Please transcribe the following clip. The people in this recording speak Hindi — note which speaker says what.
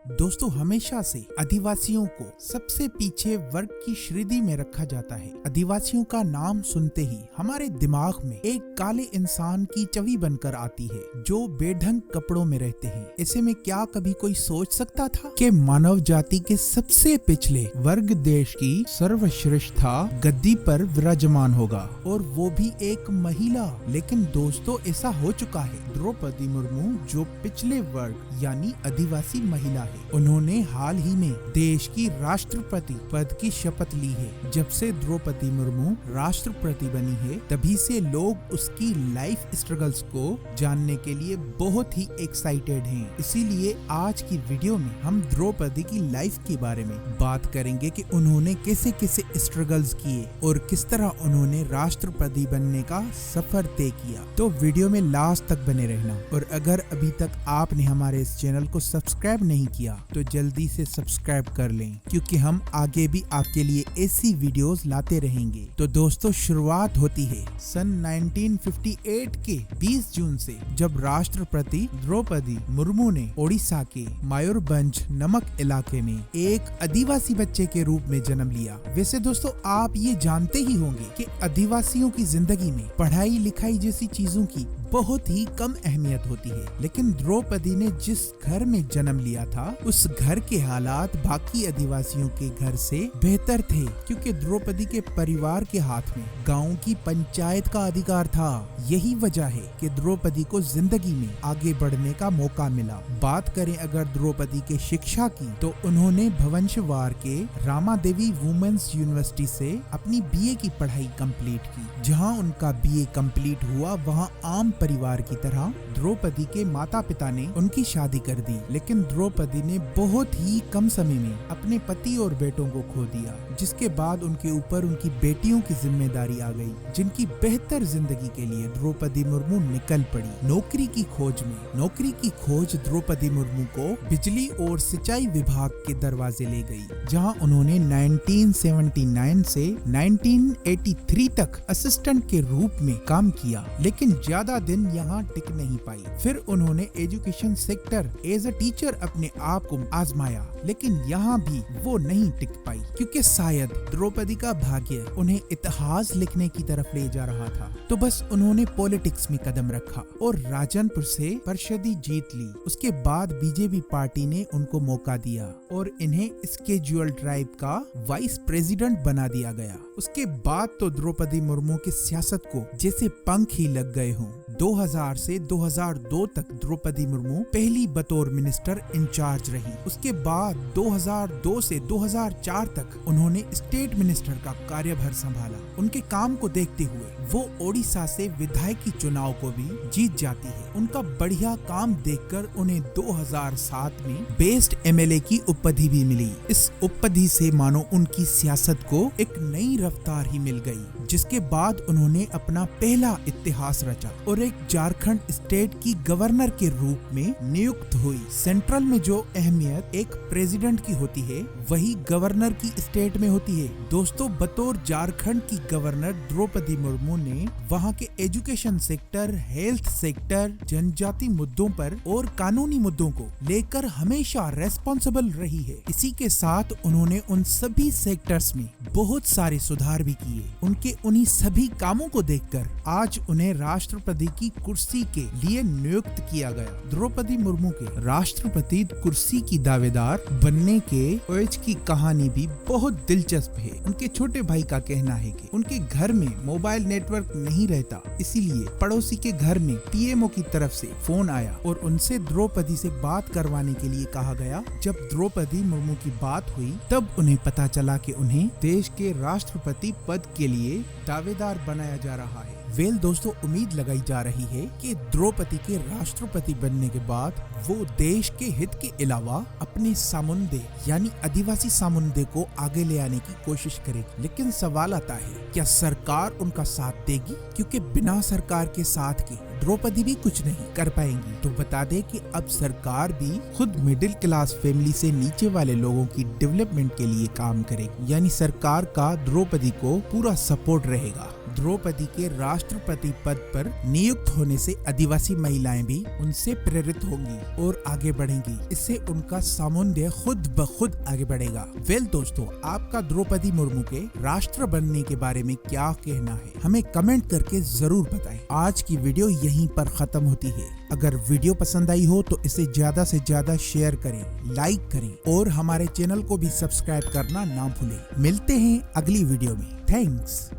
Speaker 1: दोस्तों, हमेशा से आदिवासियों को सबसे पीछे वर्ग की श्रेणी में रखा जाता है। आदिवासियों का नाम सुनते ही हमारे दिमाग में एक काले इंसान की छवि बनकर आती है जो बेढंग कपड़ों में रहते हैं। ऐसे में क्या कभी कोई सोच सकता था कि मानव जाति के सबसे पिछले वर्ग देश की सर्वश्रेष्ठता गद्दी पर विराजमान होगा, और वो भी एक महिला। लेकिन दोस्तों, ऐसा हो चुका है। द्रौपदी मुर्मू जो पिछले वर्ग यानी आदिवासी महिला है, उन्होंने हाल ही में देश की राष्ट्रपति पद की शपथ ली है। जब से द्रौपदी मुर्मू राष्ट्रपति बनी है, तभी से लोग उसकी लाइफ स्ट्रगल्स को जानने के लिए बहुत ही एक्साइटेड हैं। इसीलिए आज की वीडियो में हम द्रौपदी की लाइफ के बारे में बात करेंगे कि उन्होंने कैसे कैसे स्ट्रगल्स किए और किस तरह उन्होंने राष्ट्रपति बनने का सफर तय किया। तो वीडियो में लास्ट तक बने रहना, और अगर अभी तक आपने हमारे इस चैनल को सब्सक्राइब नहीं किया तो जल्दी से सब्सक्राइब कर लें, क्योंकि हम आगे भी आपके लिए ऐसी वीडियोस लाते रहेंगे। तो दोस्तों, शुरुआत होती है सन 1958 के 20 जून से, जब राष्ट्रपति द्रौपदी मुर्मू ने ओडिशा के मयूरभंज नामक इलाके में एक आदिवासी बच्चे के रूप में जन्म लिया। वैसे दोस्तों, आप ये जानते ही होंगे कि आदिवासियों की जिंदगी में पढ़ाई लिखाई जैसी चीजों की बहुत ही कम अहमियत होती है, लेकिन द्रौपदी ने जिस घर में जन्म लिया था, उस घर के हालात बाकी आदिवासियों के घर से बेहतर थे, क्योंकि द्रौपदी के परिवार के हाथ में गांव की पंचायत का अधिकार था। यही वजह है कि द्रौपदी को जिंदगी में आगे बढ़ने का मौका मिला। बात करें अगर द्रौपदी के शिक्षा की, तो उन्होंने भुवनेश्वर के रामादेवी वुमेन्स यूनिवर्सिटी से अपनी बीए की पढ़ाई कंप्लीट की। जहां उनका बीए कंप्लीट हुआ, वहां आम परिवार की तरह द्रौपदी के माता पिता ने उनकी शादी कर दी। लेकिन द्रौपदी ने बहुत ही कम समय में अपने पति और बेटों को खो दिया, जिसके बाद उनके ऊपर उनकी बेटियों की जिम्मेदारी आ गई, जिनकी बेहतर जिंदगी के लिए द्रौपदी मुर्मू निकल पड़ी नौकरी की खोज में। नौकरी की खोज द्रौपदी मुर्मू को बिजली और सिंचाई विभाग के दरवाजे ले गई, जहां उन्होंने 1979 से 1983 तक असिस्टेंट के रूप में काम किया, लेकिन ज्यादा दिन यहाँ टिक नहीं पाई। फिर उन्होंने education sector as a teacher अपने आप को आजमाया, लेकिन यहाँ भी वो नहीं टिक पाई, क्योंकि शायद द्रौपदी का भाग्य उन्हें इतिहास लिखने की तरफ ले जा रहा था। तो बस उन्होंने पॉलिटिक्स में कदम रखा और राजनपुर से परिषदी जीत ली। उसके बाद बीजेपी पार्टी ने उनको मौका दिया और इन्हें स्केड्यूल ट्राइब का वाइस प्रेसिडेंट बना दिया गया। उसके बाद तो द्रौपदी मुर्मू की सियासत को जैसे पंख ही लग गए हों। 2000 से 2002 तक द्रौपदी मुर्मू पहली बतौर मिनिस्टर इंचार्ज रही। उसके बाद 2002 से 2004 तक उन्होंने स्टेट मिनिस्टर का कार्यभार संभाला। उनके काम को देखते हुए वो ओडिशा से विधायकी चुनाव को भी जीत जाती है। उनका बढ़िया काम देखकर उन्हें 2007 में बेस्ट एमएलए की उपाधि भी मिली। इस उपाधि से मानो उनकी सियासत को एक नई रफ्तार ही मिल गई, जिसके बाद उन्होंने अपना पहला इतिहास रचा और एक झारखंड स्टेट की गवर्नर के रूप में नियुक्त हुई। सेंट्रल में जो अहमियत एक प्रेसिडेंट की होती है, वही गवर्नर की स्टेट में होती है। दोस्तों, बतौर झारखंड की गवर्नर द्रौपदी मुर्मू ने वहां के एजुकेशन सेक्टर, हेल्थ सेक्टर, जनजाति मुद्दों पर और कानूनी मुद्दों को लेकर हमेशा रेस्पॉन्सिबल रही है। इसी के साथ उन्होंने उन सभी सेक्टर्स में बहुत सारे सुधार भी किए। उनके उन्हीं सभी कामों को देखकर आज उन्हें राष्ट्रपति की कुर्सी के लिए नियुक्त किया गया। द्रौपदी मुर्मू के राष्ट्रपति कुर्सी की दावेदार बनने के ओएच की कहानी भी बहुत दिलचस्प है। उनके छोटे भाई का कहना है कि उनके घर में मोबाइल नेटवर्क नहीं रहता, इसीलिए पड़ोसी के घर में पीएमओ की तरफ से फोन आया और उनसे द्रौपदी से बात करवाने के लिए कहा गया। जब द्रौपदी मुर्मू की बात हुई, तब उन्हें पता चला कि उन्हें देश के राष्ट्रपति पद के लिए दावेदार बनाया जा रहा है। दोस्तों, उम्मीद लगाई जा रही है कि द्रौपदी के राष्ट्रपति बनने के बाद वो देश के हित के अलावा अपने सामुंदे यानी आदिवासी सामुंदे को आगे ले आने की कोशिश करेगी। लेकिन सवाल आता है, क्या सरकार उनका साथ देगी? क्योंकि बिना सरकार के साथ के द्रौपदी भी कुछ नहीं कर पाएंगी। तो बता दे कि अब सरकार भी खुद मिडिल क्लास फैमिली से नीचे वाले लोगों की डेवलपमेंट के लिए काम करेगी, यानी सरकार का द्रौपदी को पूरा सपोर्ट रहेगा। द्रौपदी के राष्ट्रपति पद पर नियुक्त होने से आदिवासी महिलाएं भी उनसे प्रेरित होंगी और आगे बढ़ेंगी। इससे उनका सामुदाय खुद ब खुद आगे बढ़ेगा। वेल दोस्तों, आपका द्रौपदी मुर्मू के राष्ट्र बनने के बारे में क्या कहना है, हमें कमेंट करके जरूर बताएं। आज की वीडियो यहीं पर खत्म होती है। अगर वीडियो पसंद आई हो तो इसे ज्यादा से ज्यादा शेयर करें, लाइक करें और हमारे चैनल को भी सब्सक्राइब करना ना भूलें। मिलते हैं अगली वीडियो में। थैंक्स।